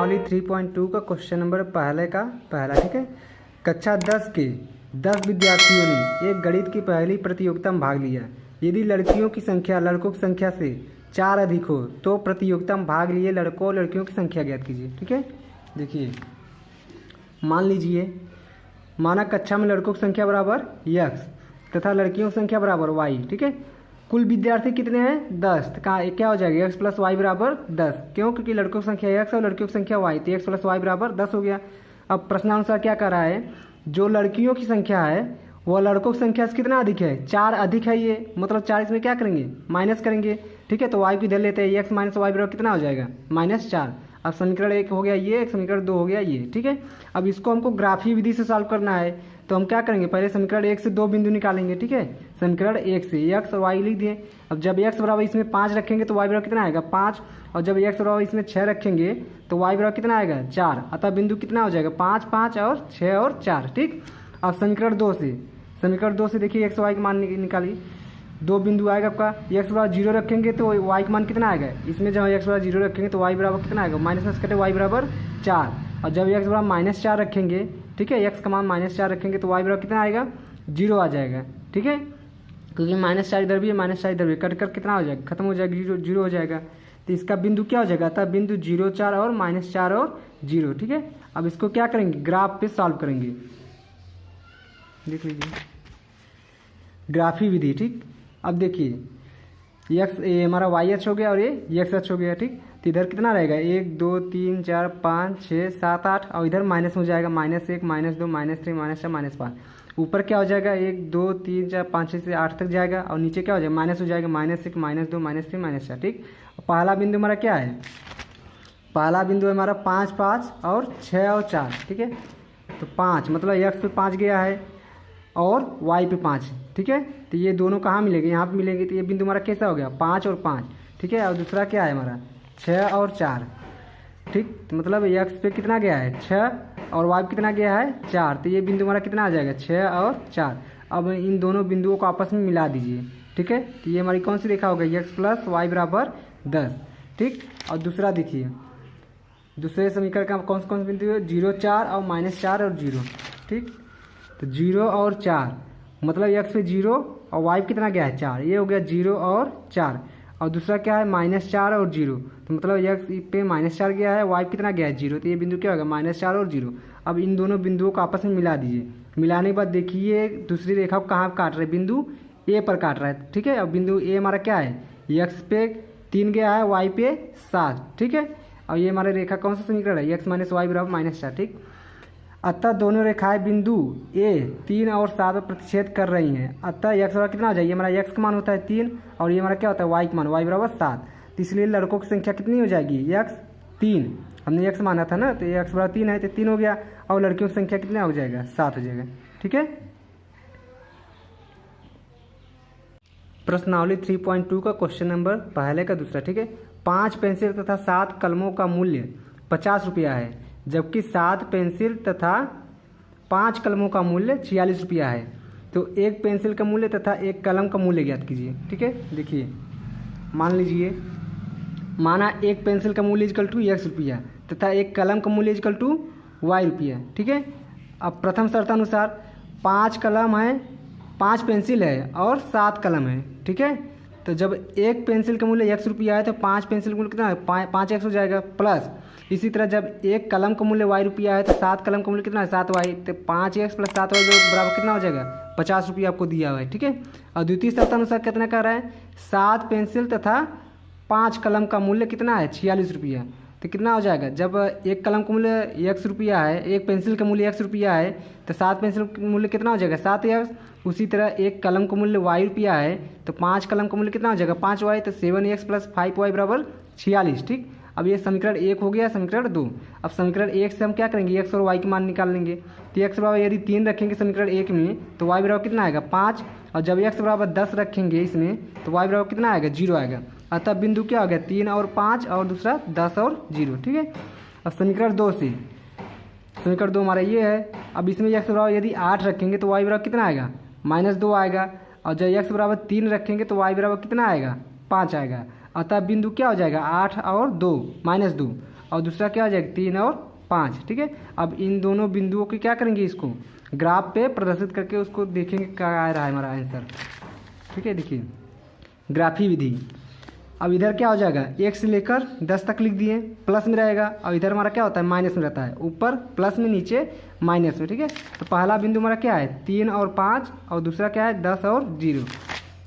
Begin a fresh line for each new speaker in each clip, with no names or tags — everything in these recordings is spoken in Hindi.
प्रश्नावली 3.2 का क्वेश्चन नंबर पहला ठीक है। कक्षा 10 के 10 विद्यार्थियों ने एक गणित की पहली प्रतियोगिता में भाग लिया। यदि लड़कियों की संख्या लड़कों की संख्या से 4 अधिक हो तो प्रतियोगिता में भाग लिए लड़कों और लड़कियों की संख्या ज्ञात कीजिए। ठीक है, देखिए मान लीजिए, माना कक्षा में लड़कों की संख्या बराबर x तथा लड़कियों की संख्या बराबर y। ठीक है, कुल विद्यार्थी कितने हैं 10, तो कहाँ क्या हो जाएगा x प्लस वाई बराबर 10। क्यों? क्योंकि लड़कों की संख्या x और लड़कियों की संख्या y, तो x प्लस वाई बराबर 10 हो गया। अब प्रश्नानुसार क्या कर रहा है, जो लड़कियों की संख्या है वह लड़कों की संख्या से कितना अधिक है, 4 अधिक है। ये मतलब 4 इसमें क्या करेंगे, माइनस करेंगे। ठीक है, तो y को इधर लेते हैं, x माइनस वाई बराबर कितना हो जाएगा -4। अब समीकरण 1 हो गया ये, एक समीकरण 2 हो गया ये। ठीक है, अब इसको हमको ग्राफीय विधि से सॉल्व करना है, तो हम क्या करेंगे, पहले समीकरण 1 से 2 बिंदु निकालेंगे। ठीक है, समीकरण 1 से x और y लिख दिए। अब जब x बराबर इसमें 5 रखेंगे तो y बराबर कितना आएगा 5, और जब x बराबर इसमें 6 रखेंगे तो y बराबर कितना आएगा 4। अतः बिंदु कितना हो जाएगा 5, 5 और 6 और 4। ठीक, अब समीकरण 2 से देखिए x y का मान निकालिए। 2 बिंदु आएगा आपका, x बराबर 0 रखेंगे तो y का मान कितना आएगा, इसमें जब x बराबर 0 रखेंगे तो y बराबर कितना आएगा, माइनस में कटे y बराबर 4। और जब x बराबर -4 रखेंगे, ठीक है, x का मान -4 रखेंगे तो y बराबर कितना आएगा 0 आ जाएगा। ठीक है, क्योंकि -4 इधर भी है, -4 इधर भी, कट कर कितना हो जाएगा, खत्म हो जाएगा, 0 हो जाएगा। तो इसका बिंदु क्या हो जाएगा, तब बिंदु 0, 4 और -4 और 0। ठीक है, अब इसको क्या करेंगे, ग्राफ पे सॉल्व करेंगे। देख लीजिए ग्राफी विधि। ठीक, अब देखिए x ये हमारा वाई एच हो गया और ये एक्स एच हो गया। ठीक, तो इधर कितना रहेगा 1 2 3 4 5 6 7 8, और इधर माइनस हो जाएगा -1 -2 -3 -4 -5। ऊपर क्या हो जाएगा 1 2 3 4 5 6 से 8 तक जाएगा, और नीचे क्या हो जाएगा माइनस हो जाएगा -1 -2 -3 -4। ठीक, पहला बिंदु हमारा क्या है, पहला बिंदु है हमारा 5 5 और 6 और 4। ठीक है, तो 5 मतलब x पे 5 गया है और y पे 5। ठीक है, तो ये दोनों कहाँ मिलेंगे, यहाँ पे मिलेंगे। तो ये बिंदु हमारा कैसा हो गया 5 और 5। ठीक है, और दूसरा क्या है हमारा 6 और 4। ठीक, तो मतलब x पे कितना गया है 6 और y पे कितना गया है 4, तो ये बिंदु हमारा कितना आ जाएगा 6 और 4। अब इन दोनों बिंदुओं को आपस में मिला दीजिए। ठीक है, तो ये हमारी कौन सी रेखा हो गई, x प्लस वाई बराबर 10। ठीक, और दूसरा देखिए, दूसरे समीकरण का कौन सा बिंदु है 0 4 और -4 और 0। ठीक, तो 0 और 4 मतलब x पे 0 और y पे कितना गया है 4, ये हो गया 0 और 4। और दूसरा क्या है -4 और 0, तो मतलब x पे -4 गया है, y पे कितना गया है 0, तो ये बिंदु क्या होगा -4 और 0। अब इन दोनों बिंदुओं को आपस में मिला दीजिए। मिलाने के बाद देखिए दूसरी रेखा को कहाँ काट रहे, बिंदु ए पर काट रहा है। ठीक है, अब बिंदु ए हमारा क्या है x पे 3 गया है, y पे 7। ठीक है, और ये हमारा रेखा कौन सा समीकरण है x - y बराबर -4। ठीक, अतः दोनों रेखाएं बिंदु ए 3 और 7 पर प्रतिच्छेद कर रही हैं। अतः x बराबर कितना हो जाएगा, हमारा x का मान होता है 3 और ये हमारा क्या होता है y का मान, y बराबर 7। तो इसलिए लड़कों की संख्या कितनी हो जाएगी x 3, हमने x माना था ना, तो x बराबर 3 है तो 3 हो गया, और लड़कियों की संख्या कितना हो जाएगा 7 हो जाएगा। ठीक है, प्रश्नावली 3.2 का क्वेश्चन नंबर पहले का दूसरा। ठीक है, 5 पेंसिल तथा 7 कलमों का मूल्य 50 रुपया है, जबकि 7 पेंसिल तथा 5 कलमों का मूल्य 46 रुपया है। तो एक पेंसिल का मूल्य तथा एक कलम का मूल्य ज्ञात कीजिए। ठीक है, देखिए मान लीजिए, माना एक पेंसिल का मूल्य इक्वल टू x रुपया तथा एक कलम का मूल्य इक्वल टू y रुपया। ठीक है, अब प्रथम शर्तानुसार 5 कलम है, 5 पेंसिल है और 7 कलम है। ठीक है, तो जब एक पेंसिल का मूल्य x रुपया है तो 5 पेंसिल का मूल्य कितना है 5x हो जाएगा, प्लस इसी तरह जब एक कलम का मूल्य y रुपया है तो 7 कलम का मूल्य कितना है 7y, तो 5x प्लस 7y बराबर कितना हो जाएगा 50 रुपया आपको दिया हुआ है। ठीक है, और द्वितीय शर्तानुसार कितना कर रहा है 7 पेंसिल तथा 5 कलम का मूल्य कितना है 46 रुपया। तो कितना हो जाएगा, जब एक कलम का मूल्य x रुपया है, एक पेंसिल का मूल्य x रुपया है, तो 7 पेंसिल का मूल्य कितना हो जाएगा 7x। उसी तरह एक कलम का मूल्य y रुपया है तो 5 कलम का मूल्य कितना हो जाएगा 5y, तो 7x प्लस 5y बराबर 46। ठीक, अब ये समीकरण 1 हो गया, समीकरण 2। अब समीकरण 1 से हम क्या करेंगे x और y के मान निकाल लेंगे। तो x बराबर यदि 3 रखेंगे समीकरण 1 में तो y बराबर कितना आएगा 5, और जब x बराबर 10 रखेंगे इसमें तो y बराबर कितना आएगा 0 आएगा। अतः बिंदु क्या हो गया 3 और 5 और दूसरा 10 और 0। ठीक है, अब समीकरण 2 से, समीकरण 2 हमारा ये है। अब इसमें x बराबर यदि 8 रखेंगे तो y बराबर कितना आएगा -2 आएगा, और जब x बराबर 3 रखेंगे तो y बराबर कितना आएगा 5 आएगा। अतः बिंदु क्या हो जाएगा 8 और 2 -2। और दूसरा क्या आ जाएगा 3 और 5, ठीक है। अब इन दोनों बिंदुओं की क्या करेंगे, इसको ग्राफ पे प्रदर्शित करके उसको देखेंगे क्या आ रहा है हमारा आंसर, ठीक है। देखिए ग्राफी विधि, अब इधर क्या हो जाएगा 1 से लेकर 10 तक लिख दिए, प्लस में रहेगा, और इधर हमारा क्या होता है माइनस में रहता है, ऊपर प्लस में नीचे माइनस में, ठीक है। तो पहला बिंदु हमारा क्या है 3 और 5, और दूसरा क्या है 10 और 0।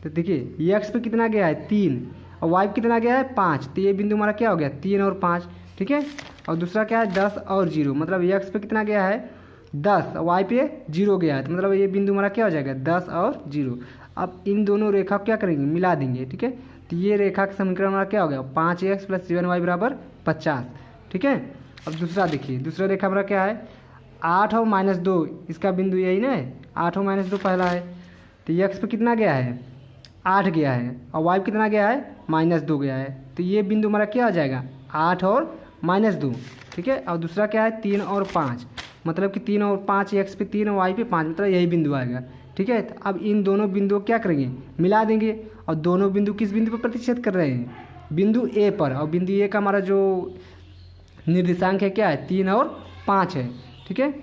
तो देखिए एक्स पे कितना गया है 3 और वाई पे कितना गया है 5, तो ये बिंदु हमारा क्या हो गया 3 और 5, ठीक है। और दूसरा क्या है 10 और 0, मतलब एक्स पे कितना गया है 10 और वाई पे 0 गया है, तो मतलब ये बिंदु हमारा क्या हो जाएगा 10 और 0। अब इन दोनों रेखा को क्या करेंगे मिला देंगे, ठीक है। तो ये रेखा का समीकरण हमारा क्या हो गया 5x + 7y बराबर 50, ठीक है। अब दूसरा देखिए, दूसरा रेखा हमारा क्या है 8 और -2, इसका बिंदु यही ना है, 8 और -2 पहला है। तो x पे कितना गया है 8 गया है, और y पे कितना गया है -2 गया है, तो ये बिंदु हमारा क्या आ जाएगा 8 और -2, ठीक है। और दूसरा क्या है 3 और 5, मतलब कि 3 और 5 x पे 3 और y पे 5, मतलब यही बिंदु आएगा, ठीक है। तो अब इन दोनों बिंदुओं क्या करेंगे मिला देंगे, और दोनों बिंदु किस बिंदु पर प्रतिच्छेद कर रहे हैं बिंदु ए पर, और बिंदु ए का हमारा जो निर्देशांक है क्या है 3 और 5 है, ठीक है।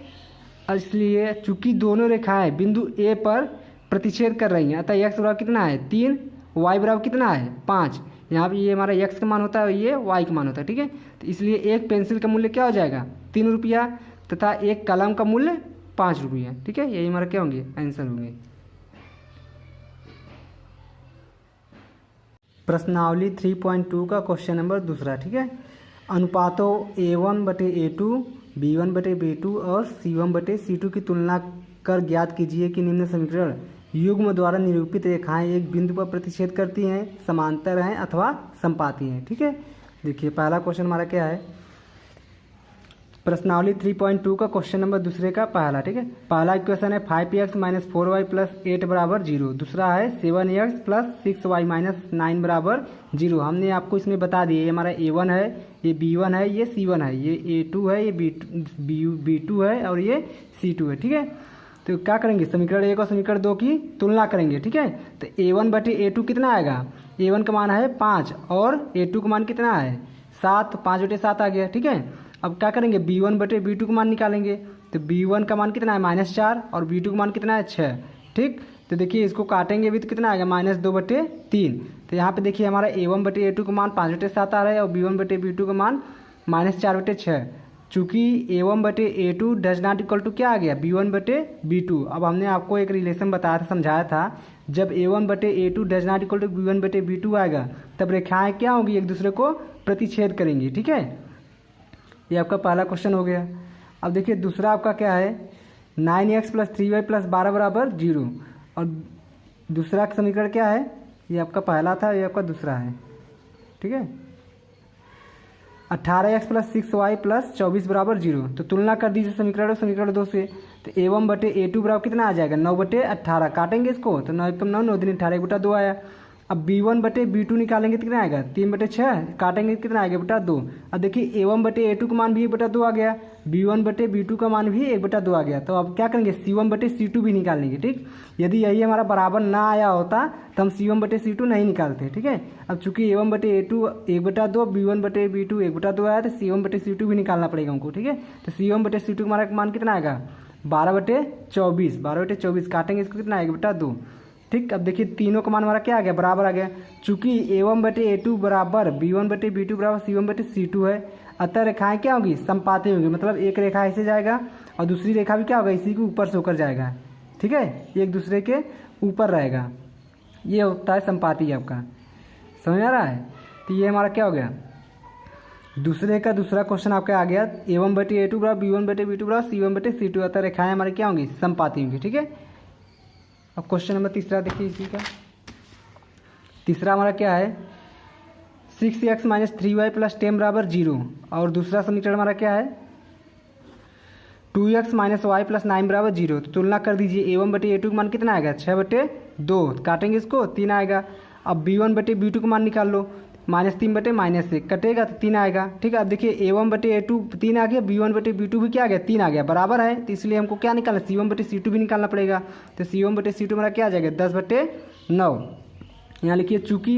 इसलिए चूंकि दोनों रेखाएं बिंदु ए पर प्रतिच्छेद कर रही हैं, अतः x बराबर कितना है 3, y बराबर कितना है 5, यहाँ पे ये हमारा x का मान होता है और ये y का मान होता है, ठीक है। तो इसलिए एक पेंसिल का मूल्य क्या हो जाएगा 3 रुपया, तथा एक कलम का मूल्य 5 रुपया, ठीक है। यही हमारा क्या होंगे आंसर होंगे। प्रश्नावली 3.2 का क्वेश्चन नंबर दूसरा, ठीक है। अनुपातों A1/A2, B1/B2 और C1/C2 की तुलना कर ज्ञात कीजिए कि निम्न समीकरण युग्म द्वारा निरूपित रेखाएं एक बिंदु पर प्रतिच्छेद करती हैं, समांतर हैं अथवा समपाती हैं, ठीक है। देखिए पहला क्वेश्चन हमारा क्या है, प्रश्नावली 3.2 का क्वेश्चन नंबर दूसरे का पहला, ठीक है। पहला इक्वेशन है 5x - 4y + 8 बराबर 0, दूसरा है 7x + 6y - 9 बराबर 0। हमने आपको इसमें बता दिए, ये हमारा A1 है, ये B1 है, ये C1 है, ये A2 है, ये B2 है और ये C2 है, ठीक है। तो क्या करेंगे समीकरण 1 और समीकरण 2 की तुलना करेंगे, ठीक है। तो A1/A2 कितना आएगा, A1 का मान है 5 और A2 का मान कितना है 7, तो 5/7 आ गया, ठीक है। अब क्या करेंगे B1/B2 का मान निकालेंगे, तो B1 का मान कितना है -4 और B2 का मान कितना है 6, ठीक। तो देखिए इसको काटेंगे भी तो कितना आएगा -2/3। तो यहाँ पे देखिए हमारा A1/A2 का मान 5/7 आ रहा है और B1/B2 का मान -4/6। चूँकि A1/A2 does not equal to क्या आ गया B1/B2। अब हमने आपको एक रिलेशन बताया था, समझाया था, जब A1/A2 does not equal to B1/B2 आएगा तब रेखाएं क्या होंगी एक दूसरे को प्रतिच्छेद करेंगी, ठीक है। ये आपका पहला क्वेश्चन हो गया। अब देखिए दूसरा आपका क्या है 9x + 3y + 12 बराबर 0, और दूसरा समीकरण क्या है, ये आपका पहला था, ये आपका दूसरा है, ठीक है। 18x + 6y + 24 बराबर 0, तो तुलना कर दीजिए समीकरण 2 से। तो A1/A2 बराबर कितना आ जाएगा 9/18, काटेंगे इसको तो 9 × 9 9 × 18 1/2 आया। अब B1/B2 निकालेंगे तो कितना आएगा 3/6, काटेंगे कितना आएगा 2। अब देखिए A1/A2 का मान भी 1/2 आ गया, B1/B2 का मान भी 1/2 आ गया। तो अब क्या करेंगे C1/C2 भी निकालेंगे, ठीक। यदि यही हमारा बराबर ना आया होता तो हम C1/C2 नहीं निकालते, ठीक है। अब चूंकि A1/A2 1/2, B1/B2 1/2 आया तो C1/C2 भी निकालना पड़ेगा हमको, ठीक है। तो C1/C2 का हमारा मान कितना आएगा 12/24, 12/24 काटेंगे इसको कितना आएगा 2, ठीक। अब देखिए तीनों का मान हमारा क्या आ गया बराबर आ गया, चूंकि A1/A2 बराबर B1/B2 बराबर C1/C2 है, अतः रेखाएं क्या होंगी समपाती होंगी, मतलब एक रेखा ऐसे जाएगा और दूसरी रेखा भी क्या होगा इसी के ऊपर से होकर जाएगा, ठीक है, एक दूसरे के ऊपर रहेगा, ये होता है समपाती आपका, समझ आ रहा है। तो ये हमारा क्या हो गया दूसरे का दूसरा क्वेश्चन आपका आ गया A1/A2 बराबर B1/B2 बराबर C1/C2, अतः रेखाएं हमारी क्या होंगी समपाती होंगी, ठीक है। अब क्वेश्चन नंबर तीसरा देखिए, इसी का तीसरा हमारा क्या है 6x - 3y + 10 बराबर 0, और दूसरा समीकरण हमारा क्या है 2x - y + 9 बराबर 0। तो तुलना कर दीजिए A1/A2 का मान कितना आएगा 6/2, काटेंगे इसको 3 आएगा। अब B1/B2 का मान निकाल लो, -3/-1 कटेगा तो 3 आएगा, ठीक है। अब देखिए A1/A2 3 आ गया, B1/B2 भी क्या आ गया 3 आ गया, बराबर है, तो इसलिए हमको क्या निकालना C1/C2 भी निकालना पड़ेगा। तो C1/C2 हमारा क्या आ जाएगा 10/9। यहाँ लिखिए चूँकि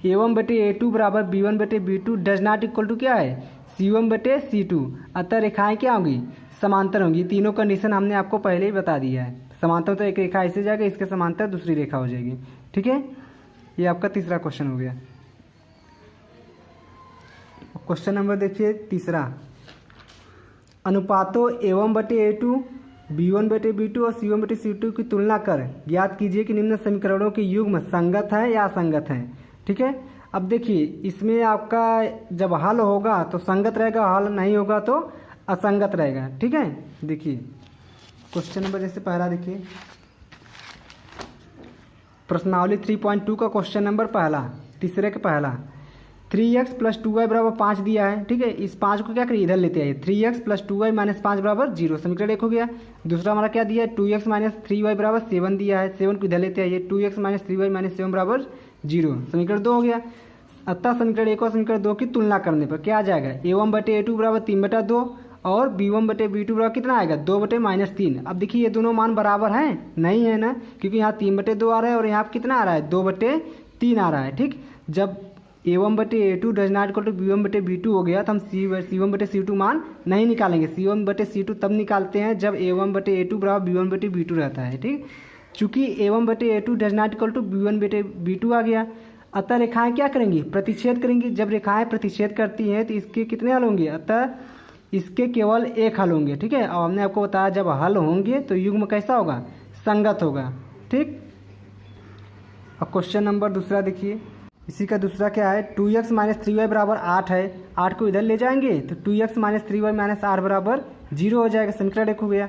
A1/A2 बराबर B1/B2 does not equal to क्या है C1/C2, अतः रेखाएं क्या होंगी? समांतर होंगी। तीनों कंडीशन हमने आपको पहले ही बता दिया है। समांतर तो एक रेखा ऐसे जाएगी, इसके समांतर दूसरी रेखा हो जाएगी। ठीक है, ये आपका तीसरा क्वेश्चन हो गया। क्वेश्चन नंबर देखिए तीसरा, अनुपातों A1/A2, B1/B2 और C1/C2 की तुलना कर ज्ञात कीजिए कि निम्न समीकरणों के युग्म संगत है या असंगत है। ठीक है, अब देखिए इसमें आपका जब हल होगा तो संगत रहेगा, हल नहीं होगा तो असंगत रहेगा। ठीक है, देखिए क्वेश्चन नंबर जैसे पहला देखिए, प्रश्नावली 3.2 का क्वेश्चन नंबर पहला, तीसरे का पहला, 3x + 2y = 5 दिया है। ठीक है, इस 5 को क्या करिए, इधर लेते आइए। 3x + 2y - 5 = 0, समीकरण 1 हो गया। दूसरा हमारा क्या दिया है, 2x - 3y = 7 दिया है। 7 को इधर लेते आइए, 2x - 3y - 7 = 0, समीकरण 2 हो गया। अतः समीकरण 1 और समीकरण 2 की तुलना करने पर क्या आ जाएगा, A1/A2 = 3/2 और B1/B2 बराबर कितना आएगा, 2/-3। अब देखिए ये दोनों मान बराबर हैं, नहीं है ना, क्योंकि यहाँ 3/2 आ रहा है और यहाँ कितना आ रहा है, 2/3 आ रहा है। ठीक, जब A1/A2 does not equal to B1/B2 हो गया तो हम C1/C2 मान नहीं निकालेंगे। C1/C2 तब निकालते हैं जब A1/A2 बराबर B1/B2 रहता है। ठीक, चूंकि A1/A2 does not equal to B1/B2 आ गया, अतः रेखाएं क्या करेंगी, प्रतिच्छेद करेंगी। जब रेखाएं प्रतिच्छेद करती हैं तो इसके कितने हल होंगे, अतः इसके केवल एक हल होंगे। ठीक है, और हमने आपको बताया जब हल होंगे तो युग्म कैसा होगा, संगत होगा। ठीक, अब क्वेश्चन नंबर दूसरा देखिए, इसी का दूसरा क्या है, 2x - 3y = 8 है। 8 को इधर ले जाएंगे तो 2x - 3y - 8 = 0 हो जाएगा, समीकरण 1 हो गया।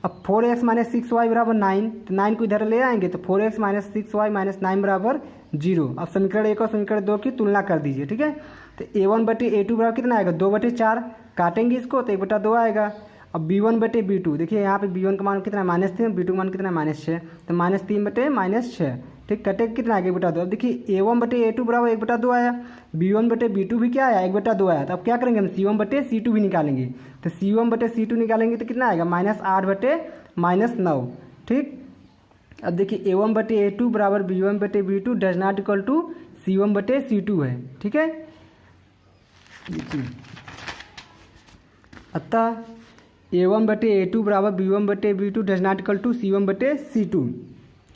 अब 4x - 6y = 9, तो 9 को इधर ले आएंगे तो 4x - 6y - 9 = 0। अब समीकरण 1 और समीकरण 2 की तुलना कर दीजिए। ठीक है, तो A1/A2 बराबर कितना आएगा, 2/4, काटेंगे इसको तो 1/2 आएगा। अब B1/B2 देखिए, यहाँ पे B1 का मान कितना है, -3, B2 का मान कितना है, -6, तो -3/- 6। ठीक, कटेगा कितना आएगा, 1/2। अब देखिए A1/A2 बराबर 1/2 आया, B1/B2 भी क्या आया, 1/2 आया। तो अब क्या करेंगे, हम C1/C2 भी निकालेंगे। तो C1/C2 निकालेंगे तो कितना आएगा, -8/-9। ठीक, अब देखिए A1/A2 बराबर B1/B2 does not equal to C1/C2 है। ठीक है, देखिए अतः A1/A2 बराबर B1/B2 does not equal to C1/C2।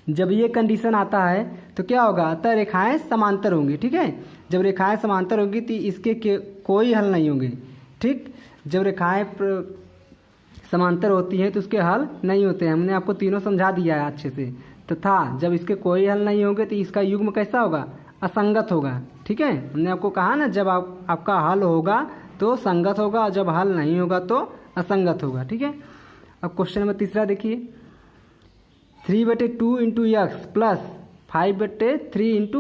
जब ये कंडीशन आता है तो क्या होगा, अतः रेखाएं समांतर होंगी। ठीक है, जब रेखाएं समांतर होंगी तो इसके कोई हल नहीं होंगे। ठीक, जब रेखाएं समांतर होती हैं तो उसके हल नहीं होते हैं। हमने आपको तीनों समझा दिया है अच्छे से। तथा जब इसके कोई हल नहीं होंगे तो इसका युग्म कैसा होगा, असंगत होगा। ठीक है, हमने आपको कहा ना, जब आपका हल होगा तो संगत होगा और जब हल नहीं होगा तो असंगत होगा। ठीक है, अब क्वेश्चन नंबर तीसरा देखिए, 3/2 × x + 5/3 ×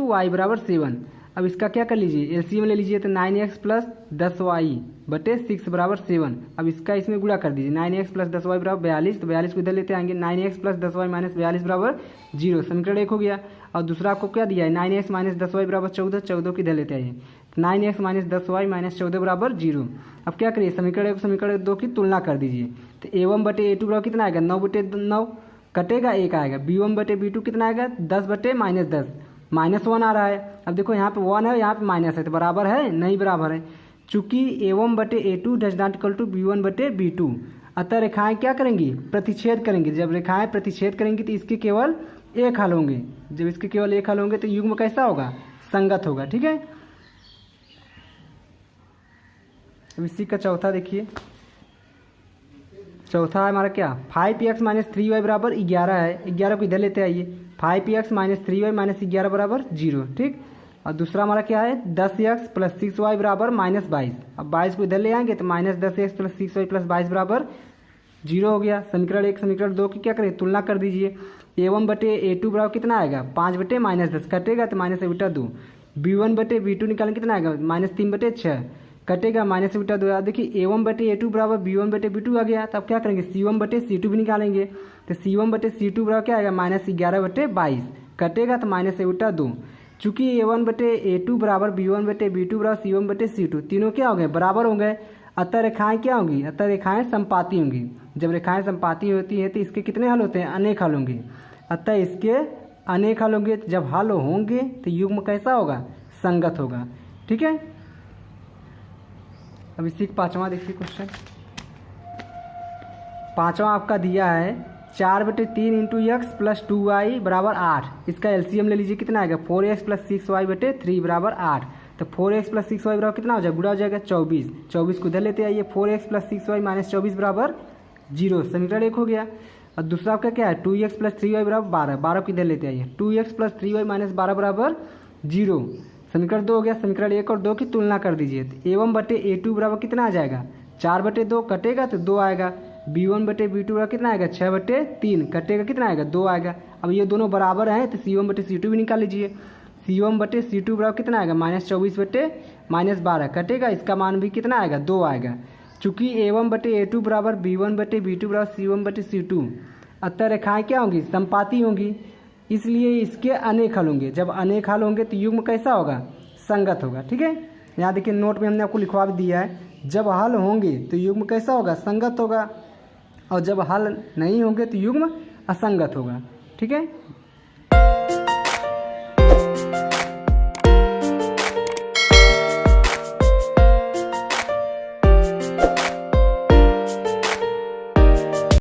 y = 7। अब इसका क्या कर लीजिए, एलसीएम ले लीजिए, तो 9x + 10y/6 = 7। अब इसका इसमें गुणा कर दीजिए, 9x + 10y = 42, तो 42 को इधर लेते आएंगे, 9x + 10y - 42 = 0, समीकरण 1 हो गया। और दूसरा आपको क्या दिया है, 9x - 10y = 14, 14 को इधर लेते आइए, 9x - 10y - 14 = 0। अब क्या करिए, समीकरण 1 समीकरण 2 की तुलना कर दीजिए। तो A1/A2 बराबर कितना आएगा, 9/9, कटेगा 1 आएगा। B1/B2 कितना आएगा, 10/-10, -1 आ रहा है। अब देखो यहाँ पे 1 है, यहाँ पे माइनस है, तो बराबर है, नहीं बराबर है। चूंकि A1/A2 does not equal to B1/B2, अतः रेखाएं क्या करेंगी, प्रतिच्छेद करेंगी। जब रेखाएं प्रतिच्छेद करेंगी तो इसके केवल एक हल होंगे। जब इसके केवल एक हल होंगे तो युग्म कैसा होगा, संगत होगा। ठीक है, अब इसी का चौथा देखिए, चौथा है हमारा क्या, 5x - 3y = 11 है। 11 को इधर लेते आइए, 5x - 3y - 11 = 0। ठीक, और दूसरा हमारा क्या है, 10x + 6y = -22। अब 22 को इधर ले आएंगे तो -10x + 6y + 22 = 0 हो गया। समीकरण 1 समीकरण 2 की क्या करें, तुलना कर दीजिए। A1/A2 बराबर कितना आएगा, 5/-10, कटेगा तो -1/2। B1/B2 निकालेंगे कितना आएगा, -3/6, कटेगा -1/2। देखिए A1/A2 बराबर B1/B2 आ गया, तो अब क्या करेंगे, C1/C2 भी निकालेंगे। तो C1/C2 बराबर क्या आएगा, -11/22, कटेगा तो -1/2। चूंकि A1/A2 बराबर B1/B2 बराबर C1/C2, तीनों क्या हो गए, बराबर हो गए। अतः रेखाएं क्या होंगी, अतः रेखाएं संपाती होंगी। जब रेखाएं संपाती होती है तो इसके कितने हल होते हैं, अनेक हल होंगे। अतः इसके अनेक हल होंगे, जब हल होंगे तो युग्म कैसा होगा, संगत होगा। ठीक है, अब इसी का पाँचवा देखिए क्वेश्चन। पाँचवा आपका दिया है 4/3 इंटू एक्स प्लस 2y बराबर 8। इसका एलसीएम ले लीजिए, कितना आएगा 4x प्लस 6y/3 बराबर 8। तो 4x प्लस 6y बराबर कितना हो जाएगा, गुणा हो जाएगा 24। 24 को इधर लेते आइए, 4x प्लस 6y माइनस 24 बराबर 0। समीकरण 1 हो गया। और दूसरा आपका क्या है 2x प्लस 3y बराबर 12। 12 को इधर लेते आइए, 2x प्लस 3y माइनस 12 बराबर 0। समीकरण 2 हो गया। समीकरण 1 और 2 की तुलना कर दीजिए, तो a1/a2 बराबर कितना आ जाएगा 4/2 कटेगा तो 2 आएगा। b1/b2 बराबर कितना आएगा 6/3 कटेगा कितना आएगा 2 आएगा। अब ये दोनों बराबर हैं तो c1/c2 भी निकाल लीजिए। c1/c2 बराबर कितना आएगा -24/-12 कटेगा, इसका मान भी कितना आएगा 2 आएगा। चूँकि a1/a2 बराबर b1/b2 बराबर c1/c2 अतः रेखाएँ क्या होंगी, समपाती होंगी, इसलिए इसके अनेक हल होंगे। जब अनेक हल होंगे तो युग्म कैसा होगा, संगत होगा। ठीक है, यहाँ देखिए नोट में हमने आपको लिखवा भी दिया है, जब हल होंगे तो युग्म कैसा होगा, संगत होगा, और जब हल नहीं होंगे तो युग्म असंगत होगा। ठीक है।